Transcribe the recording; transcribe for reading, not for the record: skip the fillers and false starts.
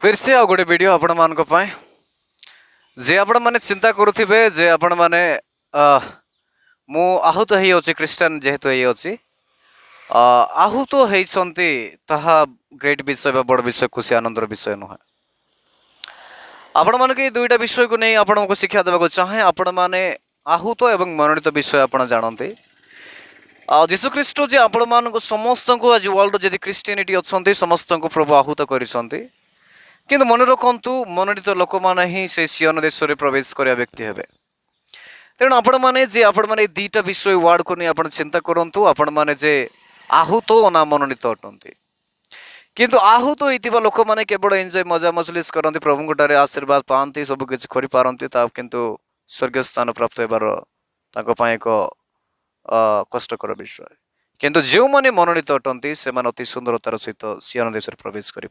फिर से आ गोटे वीडियो आपण मानक पाए जे आपण माने चिंता करुथिबे जे आपण माने मु आहूत हेई अछि क्रिश्चियन जेहेतु हेई अछि आहूत हेइछंती ताहा ग्रेट विषय बा बड़ विषय खुशी आनंदर विषय नुहे। आपण माने के दुईटा विषय को नहीं आपण को शिक्षा देबा को चाहे आपण माने आहूत एवं मनोनीत विषय आपण जानते जीशु ख्रीष्ट जे आपण मान समस्त को आज वर्ल्ड जदि क्रिश्चियनिटी अच्छा समस्त को प्रभु आहूत करिसंती किंतु मन रखु मनोनीत लोक मैंने ही से सियन देश में प्रवेश करने व्यक्ति हे। तेणु आपण मैंने जे आपण मैंने दीटा विषय वार्ड को नहीं आप चिंता करूँ आपण मैंने जे आहूत ना मनोनीत अटंती किंतु आहूत होता लोक मैंने केवल एंजॉय मजा मजलिस करते प्रभुंठारे आशीर्वाद पाती सबकि करपारती किंतु स्वर्गीय स्थान प्राप्त होबार एक कष्टकर विषय किंतु जो मैंने मनोनीत अटंती से अति सुंदरतार सहित सियन देश में प्रवेश करें।